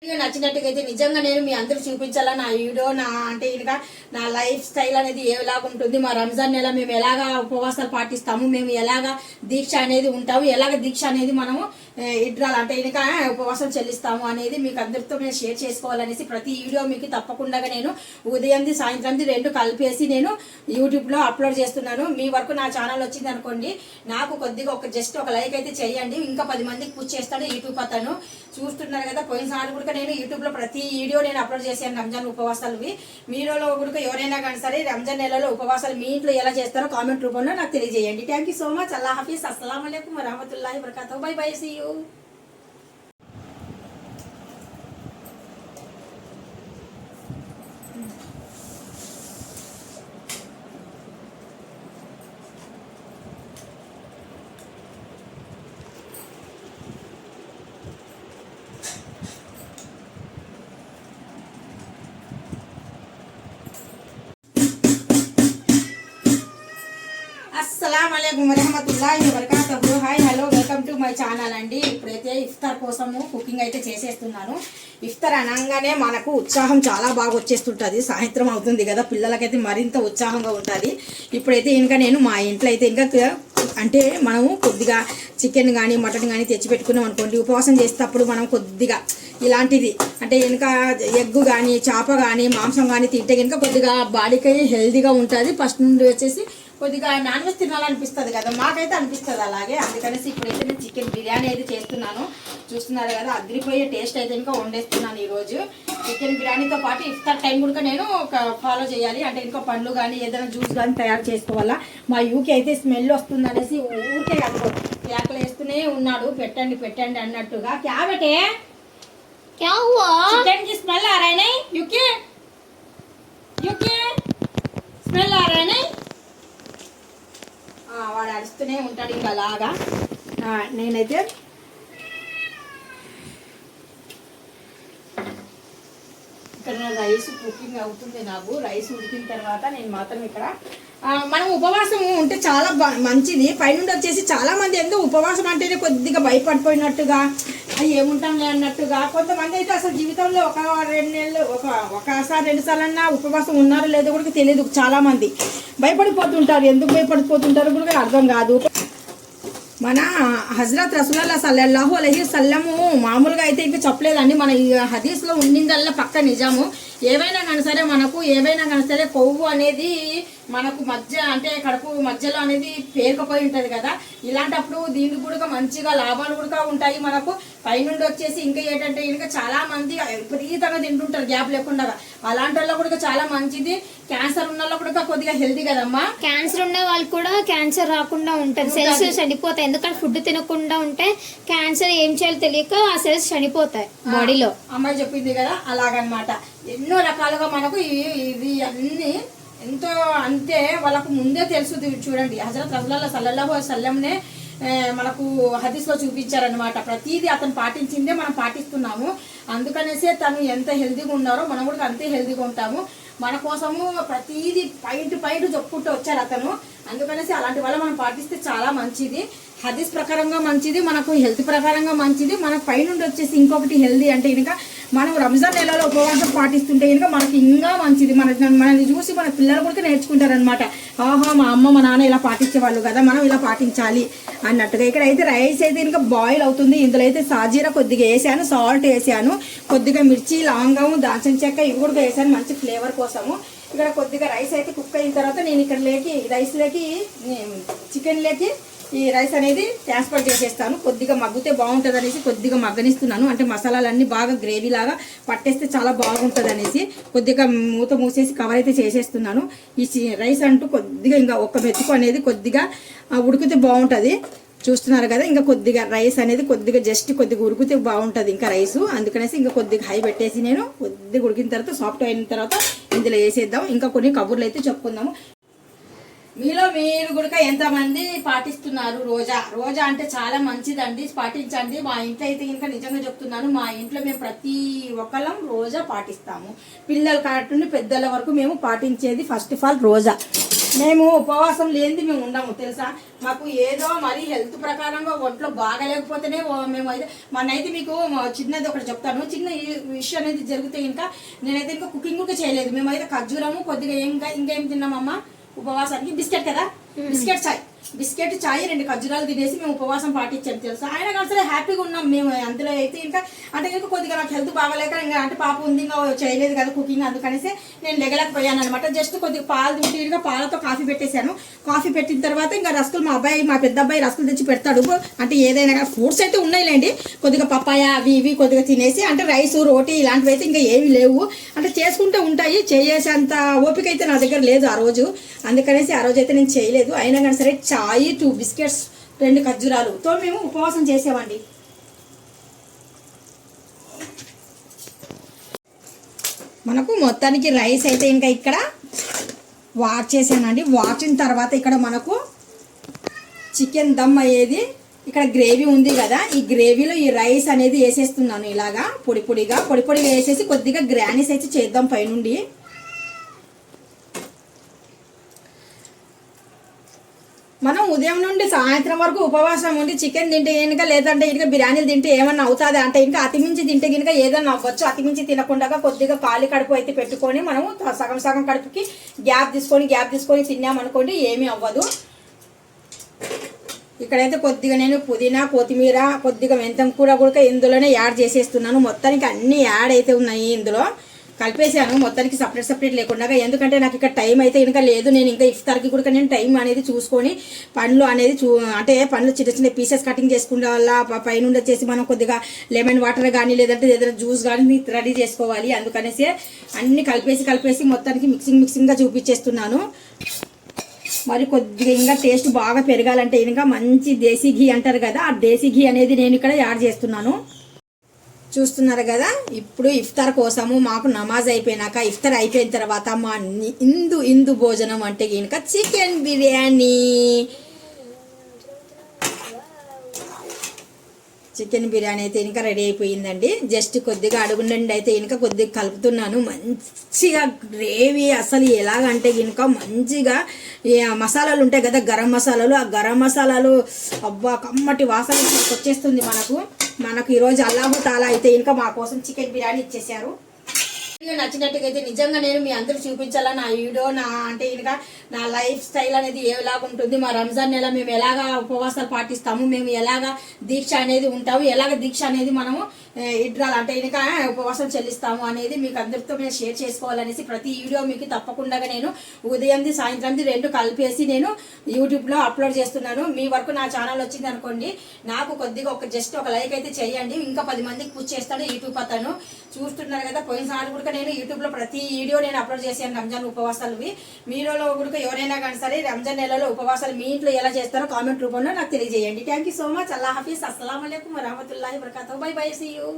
నచ్చినట్టుగా అయితే నిజంగా నేను మీ అందరూ చూపించాలా నా వీడియో నా అంటే ఇంకా నా లైఫ్ స్టైల్ అనేది ఎలాగ ఉంటుంది, మా రంజాన్ నెల మేము ఎలాగా ఉపవాసాలు పాటిస్తాము, మేము ఎలాగా దీక్ష అనేది ఉంటాము, ఎలాగ దీక్ష అనేది మనము ఇడ్రాలు అంటే ఇంకా ఉపవాసం చెల్లిస్తాము అనేది మీకు అందరితో నేను షేర్ చేసుకోవాలనేసి ప్రతి వీడియో మీకు తప్పకుండా నేను ఉదయంది సాయంత్రంది రెండు కలిపేసి నేను యూట్యూబ్లో అప్లోడ్ చేస్తున్నాను. మీ వరకు నా ఛానల్ వచ్చింది అనుకోండి, నాకు కొద్దిగా జస్ట్ ఒక లైక్ అయితే చేయండి. ఇంకా 10 మందికి పుష్ చేస్తాడు యూట్యూబ్ అతను. చూస్తున్నారు కదా, పోయినసారి కూడా నేను యూట్యూబ్లో ప్రతి వీడియో నేను అప్లోడ్ చేశాను రంజాన్ ఉపవాసాలు. మీలో కూడా ఎవరైనా కానీ సరే రంజాన్ నెలలో ఉపవాసాలు మీ ఇంట్లో ఎలా చేస్తారో కామెంట్ రూపంలో నాకు తెలియజేయండి. Thank you so much. అల్లా హఫీజ్. అస్సలాము అలైకుం వరహమతుల్లాహి వబరకాతుహు. Bye bye. See you. అస్సలాము అలైకుం వరహమతుల్లాహి వబరకాతుహు. Hi hello welcome to my channel అండి. ఇప్పుడైతే ఇఫ్తార్ కోసము కుకింగ్ అయితే చేసేస్తున్నాను. ఇఫ్తార్ అనగానే మనకు ఉత్సాహం చాలా బాగా వచ్చేస్తుంటుంది. సాయంత్రం అవుతుంది కదా, పిల్లలకైతే మరింత ఉత్సాహంగా ఉంటుంది. ఇప్పుడైతే ఇంకా నేను మా ఇంట్లో అయితే ఇంకా అంటే మనము కొద్దిగా చికెన్ కానీ మటన్ కానీ తెచ్చి పెట్టుకున్నాం అనుకోండి, ఉపవాసం చేసేటప్పుడు మనం కొద్దిగా ఇలాంటిది అంటే ఇంకా ఎగ్గు కానీ చేప కానీ మాంసం కానీ తింటే కనుక కొద్దిగా బాడీకి హెల్తీగా ఉంటుంది. ఫస్ట్ నుండి వచ్చేసి కొద్దిగా నాన్ వెజ్ తినాలనిపిస్తుంది కదా, మాకైతే అనిపిస్తుంది అలాగే. అందుకనేసి ఇప్పుడైతే నేను చికెన్ బిర్యానీ అయితే చేస్తున్నాను. చూస్తున్నారు కదా, అదిరిపోయే టేస్ట్ అయితే ఇంకా వండేస్తున్నాను ఈరోజు. చికెన్ బిర్యానీతో పాటు ఇఫ్తార్ టైం కూడా నేను ఫాలో చేయాలి. అంటే ఇంకా పండ్లు కానీ ఏదైనా జ్యూస్ కానీ తయారు చేసుకోవాలా. మా యూకి అయితే స్మెల్ వస్తుంది అనేసి ఊరికే అనుకో కేకలు వేస్తూనే ఉన్నాడు, పెట్టండి పెట్టండి అన్నట్టుగా. క్యాబెటే क्या हुआ? चिकन की स्मेल आ रहा है नहीं? यूके स्मेल आ रहा है नहीं? వాడు అరుస్తూనే ఉంటాడు ఇంకా అలాగా. నేనైతే ఇక్కడ రైస్ కుకింగ్ అవుతుంది. నాకు రైస్ ఉడికిన తర్వాత నేను మాత్రం ఇక్కడ మనం ఉపవాసం ఉంటే చాలా మంచిది. పైనుండి వచ్చేసి చాలా మంది ఎందుకు ఉపవాసం అంటేనే కొద్దిగా భయపడిపోయినట్టుగా ఏముంటాంలే అన్నట్టుగా, కొంతమంది అయితే అసలు జీవితంలో ఒక 2 నెలలు ఒకసారి 2 సార్లన్నా ఉపవాసం ఉన్నారో లేదో కూడా తెలియదు. చాలా మంది భయపడిపోతుంటారు. ఎందుకు భయపడిపోతుంటారో కూడా అర్థం కాదు. మన హజరత్ రసూలుల్లాహ్ సల్లల్లాహు అలైహి వసల్లము మామూలుగా అయితే ఇంకా చెప్పలేదండి. మన ఈ హదీస్లో ఉండిందల్లా పక్క నిజాము. ఏవైనా కానీ సరే మనకు ఏవైనా కానీ సరే కొవ్వు అనేది మనకు మధ్య అంటే కడుపు మధ్యలో అనేది పేరుకుపోయి ఉంటుంది కదా, ఇలాంటప్పుడు దీనికి కూడా మంచిగా లాభాలు కూడా ఉంటాయి మనకు. పైనుండి వచ్చేసి ఇంకా ఏంటంటే ఇంకా చాలా మంది విపరీతంగా తింటుంటారు గ్యాప్ లేకుండా. అలాంటి వాళ్ళ కూడా చాలా మంచిది. క్యాన్సర్ ఉన్న వాళ్ళు కూడా కొద్దిగా హెల్తీ కదమ్మా. క్యాన్సర్ ఉన్న వాళ్ళు కూడా క్యాన్సర్ రాకుండా ఉంటుంది. సెల్స్ చనిపోతాయి. ఎందుకంటే ఫుడ్ తినకుండా ఉంటే క్యాన్సర్ ఏం చేయాలో తెలియక ఆ సెల్స్ చనిపోతాయి బాడీలో. అమ్మాయి చెప్పింది కదా, అలాగనమాట. ఎన్నో రకాలుగా మనకు ఇది అన్ని ఎంతో అంతే వాళ్ళకు ముందే తెలుసు. చూడండి, హజరత్ రసూలుల్లాహ్ సల్లల్లాహు అలైహి వసల్లంనే మనకు హదీస్లో చూపించారనమాట. ప్రతిదీ అతను పాటించిందే మనం పాటిస్తున్నాము. అందుకనేసే తను ఎంత హెల్తీగా ఉన్నారో మనం కూడా అంతే హెల్తీగా ఉంటాము. మన కోసము ప్రతిదీ పైట చెప్పుకుంటూ వచ్చారు అతను. అందుకనేసి అలాంటి వల్ల మనం పాటిస్తే చాలా మంచిది. హదీస్ ప్రకారంగా మంచిది, మనకు హెల్త్ ప్రకారంగా మంచిది. మనకు పైనుండి వచ్చేసి ఇంకొకటి హెల్తీ అంటే ఇంకా మనం రంజాన్ నెలలో ఉపవాసం పాటిస్తుంటే కనుక మనకి ఇంకా మంచిది. మనల్ని చూసి మన పిల్లలు కూడా నేర్చుకుంటారనమాట. ఆహా, మా అమ్మ మా నాన్న ఇలా పాటించేవాళ్ళు కదా, మనం ఇలా పాటించాలి అన్నట్టుగా. ఇక్కడ అయితే రైస్ అయితే ఇంకా బాయిల్ అవుతుంది. ఇందులో అయితే సాజీరా కొద్దిగా వేసాను, సాల్ట్ వేసాను, కొద్దిగా మిర్చి లవంగం దాల్చిన చెక్క ఇవి కూడా వేసాను మంచి ఫ్లేవర్ కోసము. ఇక్కడ కొద్దిగా రైస్ అయితే కుక్ అయిన తర్వాత నేను ఇక్కడ చికెన్ లేకి ఈ రైస్ అనేది ట్రాన్స్ఫర్ చేసేస్తాను. కొద్దిగా మగ్గితే బాగుంటుంది అనేసి కొద్దిగా మగ్గనిస్తున్నాను. అంటే మసాలాలన్నీ బాగా గ్రేవీ లాగా పట్టేస్తే చాలా బాగుంటుంది అనేసి కొద్దిగా మూత మూసేసి కవర్ అయితే చేసేస్తున్నాను. ఈ రైస్ అంటూ కొద్దిగా ఇంకా ఒక మెతుకు అనేది కొద్దిగా ఉడికితే బాగుంటుంది. చూస్తున్నారు కదా, ఇంకా కొద్దిగా రైస్ అనేది కొద్దిగా ఉడికితే బాగుంటుంది ఇంకా రైసు. అందుకనేసి ఇంకా కొద్దిగా హై పెట్టేసి నేను కొద్దిగా ఉడికిన తర్వాత సాఫ్ట్ అయిన తర్వాత ఇందులో వేసేద్దాం. ఇంకా కొన్ని కబుర్లు అయితే చెప్పుకుందాము. మీలో మీరు కూడా ఎంతమంది పాటిస్తున్నారు రోజా అంటే చాలా మంచిదండి, పాటించండి. మా ఇంట్లో అయితే ఇంకా నిజంగా చెప్తున్నాను, మా ఇంట్లో మేము ప్రతి ఒక్కళ్ళం రోజా పాటిస్తాము. పిల్లల కాటుండి పెద్దల వరకు మేము పాటించేది ఫస్ట్ ఆఫ్ ఆల్ రోజా. మేము ఉపవాసం లేనిది మేము ఉండము తెలుసా. మాకు ఏదో మరి హెల్త్ ప్రకారంగా ఒంట్లో బాగాలేకపోతేనే మేము అయితే మనైతే మీకు చిన్నది ఒకటి చెప్తాను. చిన్న విషయం అనేది జరిగితే ఇంకా నేనైతే ఇంకా కుకింగ్ కూడా చేయలేదు. మేమైతే ఖర్జూరము కొద్దిగా ఇంకేం తిన్నామమ్మా ఉపవాసానికి, బిస్కెట్ కదా, బిస్కెట్ చాయ్ 2 ఖర్జూరాలు తినేసి మేము ఉపవాసం పాటించాము తెలుసా. ఆయన కానీ సరే హ్యాపీగా ఉన్నాం మేము. అందులో అయితే ఇంకా అంటే ఇంకా కొద్దిగా నాకు హెల్త్ బాగాలేక ఇంకా అంటే పాప ఉంది ఇంకా చేయలేదు కదా కుకింగ్, అందుకనేసి నేను లెగలేకపోయాను అనమాట. జస్ట్ కొద్దిగా పాలు తింటే ఇంకా పాలతో కాఫీ పెట్టేశాను. కాఫీ పెట్టిన తర్వాత ఇంకా రస్కులు మా పెద్ద అబ్బాయి రస్కులు తెచ్చి పెడతాడు. అంటే ఏదైనా కానీ ఫ్రూట్స్ అయితే ఉన్నాయిలేండి, కొద్దిగా పప్పాయ అవి ఇవి కొద్దిగా తినేసి, అంటే రైసు రోటీ ఇలాంటివి అయితే ఇంకా ఏమి లేవు. అంటే చేసుకుంటే ఉంటాయి, చేసేంత ఓపిక అయితే నా దగ్గర లేదు ఆ రోజు. అందుకనేసి ఆ రోజు అయితే నేను చేయలేదు. అయినా కానీ సరే చాయ్ 2 బిస్కెట్స్ 2 ఖర్జూరాలతో మేము ఉపవాసం చేసామండి. మనకు మొత్తానికి రైస్ అయితే ఇంకా ఇక్కడ వాష్ చేసానండి. వాచిన తర్వాత ఇక్కడ మనకు చికెన్ దమ్ అయ్యేది ఇక్కడ గ్రేవీ ఉంది కదా, ఈ గ్రేవీలో ఈ రైస్ అనేది వేసేస్తున్నాను. ఇలాగా పొడి పొడిగా వేసేసి కొద్దిగా గ్రానీస్ అయితే చేద్దాం పైనుండి. మనం ఉదయం నుండి సాయంత్రం వరకు ఉపవాసం ఉండి చికెన్ తింటే కనుక, లేదంటే ఇంకా బిర్యానీలు తింటే ఏమన్నా అవుతుంది అంటే ఇంకా అతిమించి తింటే కనుక ఏదన్నా అవ్వచ్చు. అతిమించి తినకుండా కొద్దిగా ఖాళీ కడుపు అయితే పెట్టుకొని మనము సగం కడుపుకి గ్యాప్ తీసుకొని తిన్నామనుకోండి ఏమీ అవ్వదు. ఇక్కడైతే కొద్దిగా నేను పుదీనా, కొత్తిమీర, కొద్దిగా మెంతం కూర కూడా ఇందులోనే యాడ్ చేసేస్తున్నాను. మొత్తానికి అన్ని యాడ్ అయితే ఉన్నాయి ఇందులో, కలిపేసాను మొత్తానికి సపరేట్ లేకుండా. ఎందుకంటే నాకు ఇక్కడ టైం అయితే ఇంకా లేదు. నేను ఇంకా ఇఫ్తార్కి కూడా నేను టైం అనేది చూసుకొని పండ్లు అనేది అంటే పండ్లు చిన్న పీసెస్ కటింగ్ చేసుకునే వల్ల పైనుండి వచ్చేసి మనం కొద్దిగా లెమన్ వాటర్ కానీ లేదంటే ఏదైనా జ్యూస్ కానీ రెడీ చేసుకోవాలి. అందుకనేసి అన్ని కలిపేసి మొత్తానికి మిక్సింగ్గా చూపించేస్తున్నాను. మరి కొద్దిగా ఇంకా టేస్ట్ బాగా పెరగాలంటే ఇంకా మంచి దేశీ ఘీ అంటారు కదా, ఆ దేశీ ఘీ అనేది నేను ఇక్కడ యాడ్ చేస్తున్నాను. చూస్తున్నారు కదా, ఇప్పుడు ఇఫ్తార్ కోసము మాకు నమాజ్ అయిపోయినాక ఇఫ్తార్ అయిపోయిన తర్వాత మా ఇందు భోజనం అంటే కనుక చికెన్ బిర్యానీ. చికెన్ బిర్యానీ అయితే ఇంకా రెడీ అయిపోయిందండి. జస్ట్ కొద్దిగా అడుగుండండి అయితే ఇంకా కొద్దిగా కలుపుతున్నాను. మంచిగా గ్రేవీ అసలు ఎలాగంటే ఇంకా మంచిగా మసాలాలు ఉంటాయి కదా గరం మసాలాలు, ఆ గరం మసాలాలు అబ్బా కమ్మటి వాసన వచ్చేస్తుంది మనకు ఈరోజు అల్లాహు తాలా అయితే ఇంకా మా కోసం చికెన్ బిర్యానీ ఇచ్చేసారు. నచ్చినట్టుగా అయితే నిజంగా నేను మీ అందరూ చూపించాలా నా వీడియో, అంటే ఇంకా నా లైఫ్ స్టైల్ అనేది ఎలాగ ఉంటుంది, మా రంజాన్ నెల మేము ఎలాగా ఉపవాసాలు పాటిస్తాము, మేము ఎలాగా దీక్ష అనేది ఉంటాము, ఎలాగ దీక్ష అనేది మనము ఇడ్రాలు అంటే ఇంకా ఉపవాసం చెల్లిస్తాము అనేది మీకు అందరితో నేను షేర్ చేసుకోవాలనేసి ప్రతి వీడియో మీకు తప్పకుండా నేను ఉదయంది సాయంత్రంది 2 కలిపేసి నేను యూట్యూబ్లో అప్లోడ్ చేస్తున్నాను. మీ వరకు నా ఛానల్ వచ్చింది అనుకోండి, నాకు కొద్దిగా జస్ట్ ఒక లైక్ అయితే చేయండి. ఇంకా 10 మందికి పుష్ చేస్తాను యూట్యూబ్ అతను. చూస్తున్నారు కదా, పోయినసారి కూడా నేను యూట్యూబ్లో ప్రతి వీడియో నేను అప్లోడ్ చేశాను రంజాన్ ఉపవాసాలు. మీలో కూడా ఎవరైనా కానీ సరే రంజాన్ నెలలో ఉపవాసాలు మీ ఇంట్లో ఎలా చేస్తారో కామెంట్ రూపంలో నాకు తెలియజేయండి. Thank you so much. అల్లా హాఫీజ్. అస్సలాము అలైకుం వరహమతుల్లాహి వబరకాతుహు. Bye bye. See you.